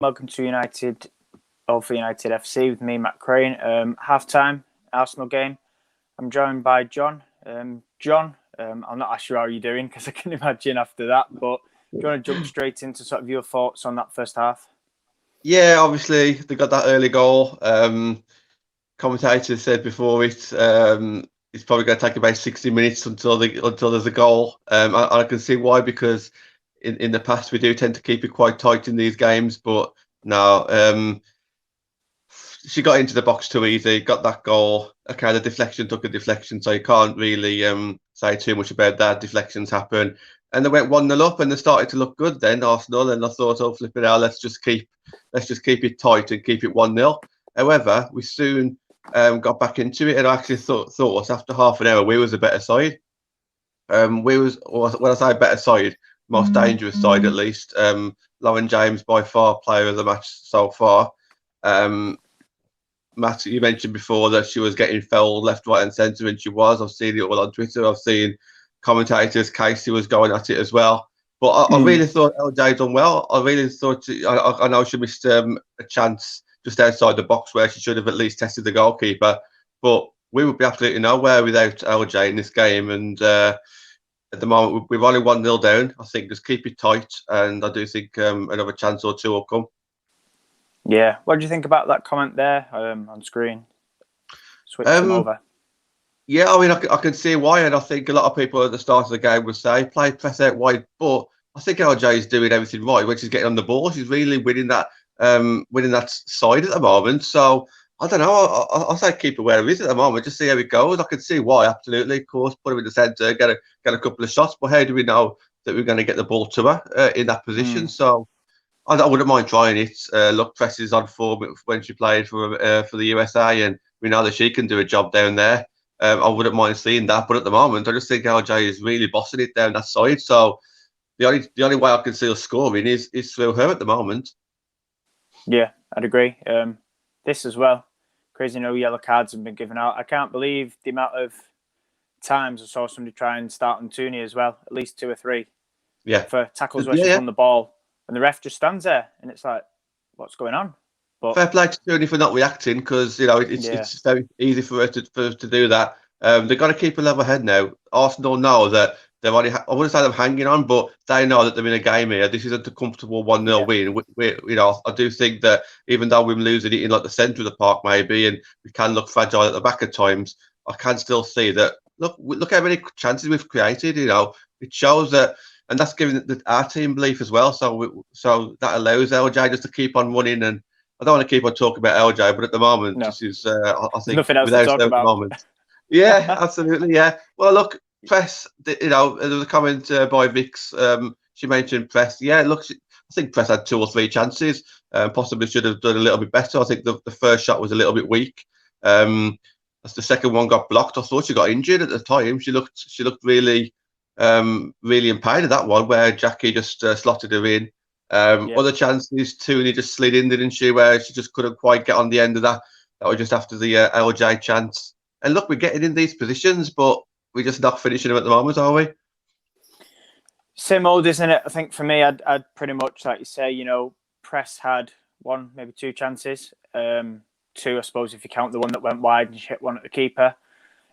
Welcome to United, All for United FC with me, Matt Crane. Half-time, Arsenal game. I'm joined by John. John, I'll not ask you how you're doing because I can imagine after that, but do you want to jump straight into sort of your thoughts on that first half? Yeah, obviously they got that early goal. Commentators said before it's probably going to take about 60 minutes until there's a goal. I can see why, because in the past we do tend to keep it quite tight in these games, but no, she got into the box too easy, got that goal. Okay, the deflection took a deflection, so you can't really say too much about that. Deflections happen. And they went 1-0 up and they started to look good then, Arsenal. And I thought, oh, flip it out, let's just keep it tight and keep it 1-0. However, we soon got back into it, and I actually thought after half an hour we was a better side. When I say better side, most dangerous side at least. Lauren James by far player of the match so far. Matt, you mentioned before that she was getting fouled left, right, and centre, and she was. I've seen it all on Twitter. I've seen commentators. Casey was going at it as well. But I really thought LJ done well. I really thought I know she missed a chance just outside the box where she should have at least tested the goalkeeper. But we would be absolutely nowhere without LJ in this game. And at the moment, we're only 1-0 down. I think just keep it tight, and I do think another chance or two will come. Yeah. What do you think about that comment there on screen? Switch them over. Yeah, I mean, I can see why, and I think a lot of people at the start of the game would say play press out wide, but I think LJ is doing everything right when she's getting on the ball. She's really winning that side at the moment. So I don't know. I say keep aware of it at the moment. Just see how it goes. I can see why, absolutely. Of course, put her in the centre, get a couple of shots. But how do we know that we're going to get the ball to her in that position? So I wouldn't mind trying it. Look, Press is on form when she played for the USA, and we know that she can do a job down there. I wouldn't mind seeing that, but at the moment, I just think LJ is really bossing it down that side. So the only way I can see us scoring is through her at the moment. Yeah, I'd agree. This as well. Crazy, no yellow cards have been given out. I can't believe the amount of times I saw somebody try and start on Tooney as well, at least 2 or 3. Yeah, for tackles where she's won the ball, and the ref just stands there, and it's like, what's going on? But fair play to Tooney for not reacting, because it's very easy for her to do that. They've got to keep a level head now. Arsenal know that they've only. I wouldn't say they're hanging on, but they know that they're in a game here. This isn't a comfortable 1-0 win. I do think that even though we're losing it in like the centre of the park maybe, and we can look fragile at the back at times, I can still see that. Look how many chances we've created. It shows that. And that's giving our team belief as well. So that allows LJ just to keep on running. And I don't want to keep on talking about LJ, but at the moment, this is, I think, nothing else to talk about. At the moment. Yeah, absolutely. Yeah. Well, look, Press, there was a comment by Vix. She mentioned Press. Yeah, look, I think Press had 2 or 3 chances. Possibly should have done a little bit better. I think the first shot was a little bit weak. As the second one got blocked, I thought she got injured at the time. She looked really in pain at that one where Jackie just slotted her in. Other chances, Tooney just slid in, didn't she, where she just couldn't quite get on the end of that. That was just after the LJ chance. And look, we're getting in these positions, but we're just not finishing them at the moment, are we? Same old, isn't it? I think for me, I'd pretty much, like you say, Press had 1, maybe 2 chances. 2, I suppose, if you count the one that went wide and she hit one at the keeper.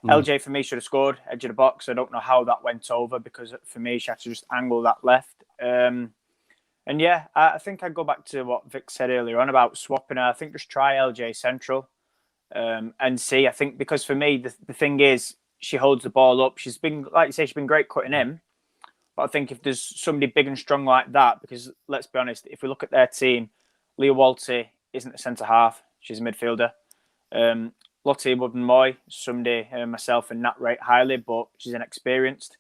LJ, for me, should have scored edge of the box. I don't know how that went over, because for me, she had to just angle that left. And yeah, I think I'd go back to what Vic said earlier on about swapping her. I think just try LJ central and see. I think because for me, the thing is, she holds the ball up. She's been, like you say, she's been great cutting in. But I think if there's somebody big and strong like that, because let's be honest, if we look at their team, Leah Walty isn't a centre half. She's a midfielder. Lottie Woodman-Moy, somebody myself and Nat rate highly, but she's inexperienced.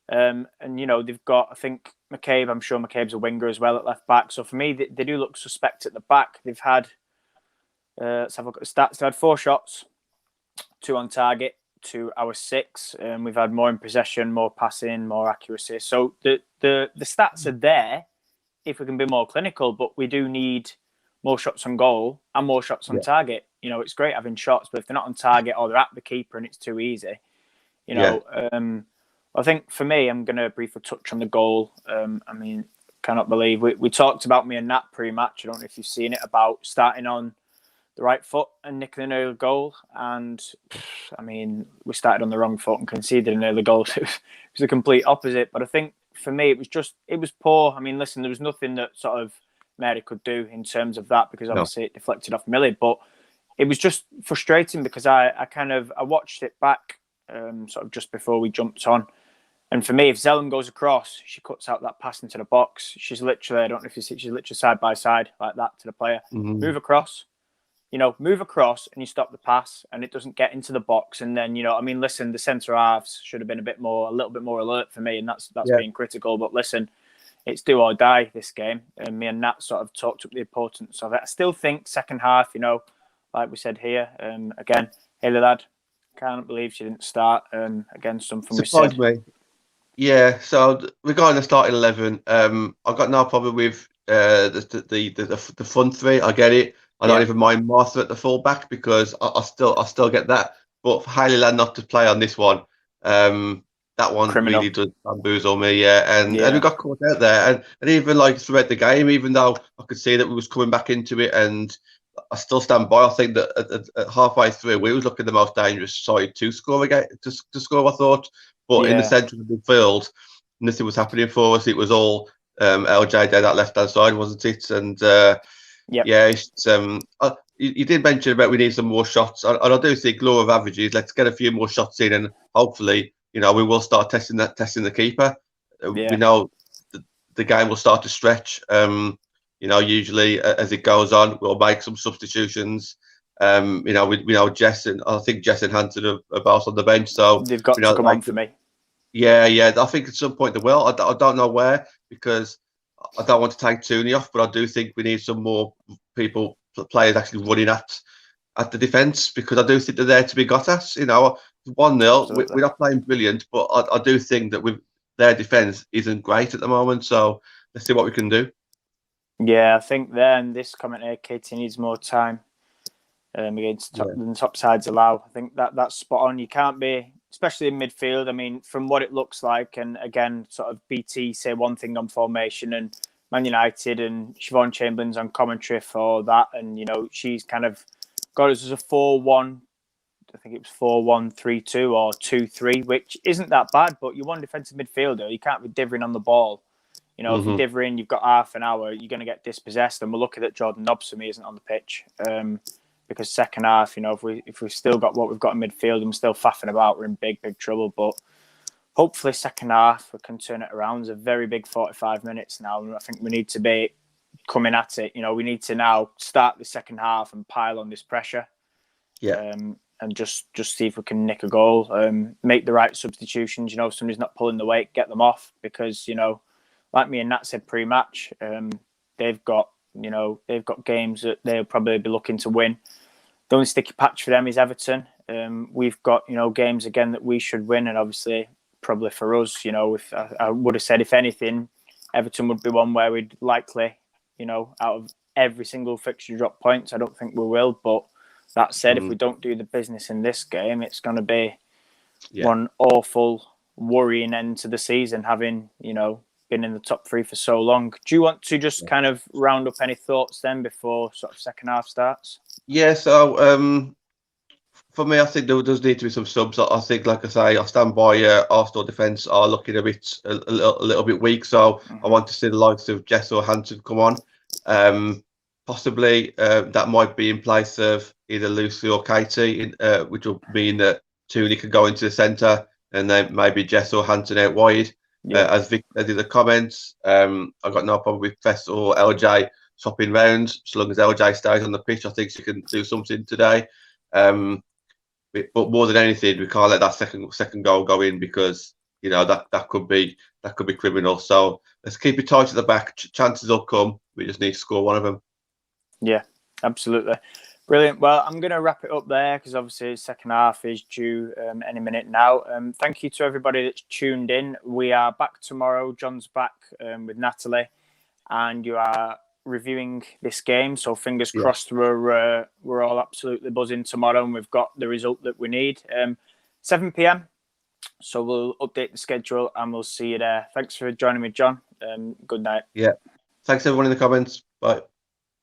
And, they've got, I think, McCabe. I'm sure McCabe's a winger as well at left back. So for me, they do look suspect at the back. They've had, let's have a look at the stats. They've had 4 shots, 2 on target, to our 6. We've had more in possession, more passing, more accuracy. So the stats are there if we can be more clinical, but we do need more shots on goal and more shots on target. It's great having shots, but if they're not on target or they're at the keeper and it's too easy, I think for me, I'm going to briefly touch on the goal. cannot believe we talked about me and Nat pre-match. I don't know if you've seen it, about starting on the right foot and nicking an early goal. And I mean, we started on the wrong foot and conceded an early goal. So it was the complete opposite. But I think for me, it was poor. I mean, listen, there was nothing that sort of Mary could do in terms of that, because obviously it deflected off Millie. But it was just frustrating because I watched it back sort of just before we jumped on. And for me, if Zellum goes across, she cuts out that pass into the box. She's literally, I don't know if you see, she's literally side by side like that to the player. Move across, move across, and you stop the pass, and it doesn't get into the box. And then, I mean, listen, the centre halves should have been a little bit more alert for me, and that's being critical. But listen, it's do or die this game. And me and Nat sort of talked up the importance of it. I still think second half, like we said here, again, Haley lad, can't believe she didn't start. Again, something we said. Me. Yeah, so regarding the starting 11, I've got no problem with the front three. I get it. I don't even mind Martha at the fullback, because I still get that. But for Hayley Land not to play on this one, that one Criminal. really does bamboozle me. And we got caught out there, and even like throughout the game, even though I could see that we was coming back into it, and I still stand by. I think that at halfway through, we was looking the most dangerous side to score again. To score, I thought. But in the centre of the midfield, nothing was happening for us. It was all LJ down that left-hand side, wasn't it? And you did mention about we need some more shots. And I do think law of averages, let's get a few more shots in, and hopefully, we will start testing the keeper. We know the game will start to stretch. Usually as it goes on, we'll make some substitutions. We know Jess, and I think Jess and Hanson are both on the bench, so they've got to come on for me. Yeah. I think at some point they will. I don't know where, because I don't want to take Tooney off, but I do think we need some more players actually running at the defence, because I do think they're there to be got at. 1-0, we're not playing brilliant, but I do think that their defence isn't great at the moment. So let's see what we can do. Yeah, I think then this comment here, Katie needs more time against the top sides allow. I think that's spot on. You can't be, especially in midfield. I mean, from what it looks like, and again, sort of BT say one thing on formation, and Man United and Siobhan Chamberlain's on commentary for that, and she's kind of got us as a 4-1. I think it was 4-1-3-2 or 2-3, which isn't that bad. But you're one defensive midfielder. You can't be divvying on the ball. If you're divvying, you've got half an hour, you're going to get dispossessed. And we're lucky that Jordan Nobbs for me isn't on the pitch. Because second half, if we've still got what we've got in midfield and we're still faffing about, we're in big trouble. But hopefully second half we can turn it around. It's a very big 45 minutes now, and I think we need to be coming at it. We need to now start the second half and pile on this pressure. And just see if we can nick a goal. Make the right substitutions. If somebody's not pulling the weight, get them off, because like me and Nat said pre-match, they've got games that they'll probably be looking to win. The only sticky patch for them is Everton. We've got games again that we should win, and obviously probably for us, if I would have said, if anything, Everton would be one where we'd likely, out of every single fixture drop points. I don't think we will, but that said, if we don't do the business in this game, it's going to be one awful worrying end to the season, having been in the top three for so long. Do you want to just kind of round up any thoughts then before sort of second half starts? Yeah, so for me, I think there does need to be some subs. I think, like I say, I stand by Arsenal defence are looking a little bit weak, so I want to see the likes of Jess or Hanson come on. Possibly that might be in place of either Lucy or Katie, which will mean that Tooney could go into the centre, and then maybe Jess or Hanson out wide. As Vic did the comments, I've got no problem with Fess or LJ swapping round, so long as LJ stays on the pitch. I think she can do something today. But more than anything, we can't let that second goal go in, because that could be criminal. So let's keep it tight at the back. Chances will come. We just need to score one of them. Yeah, absolutely. Brilliant. Well, I'm going to wrap it up there, because obviously the second half is due any minute now. Thank you to everybody that's tuned in. We are back tomorrow. John's back with Natalie, and you are reviewing this game. So fingers crossed we're all absolutely buzzing tomorrow, and we've got the result that we need. 7 p.m. So we'll update the schedule, and we'll see you there. Thanks for joining me, John. Good night. Yeah. Thanks everyone in the comments. Bye.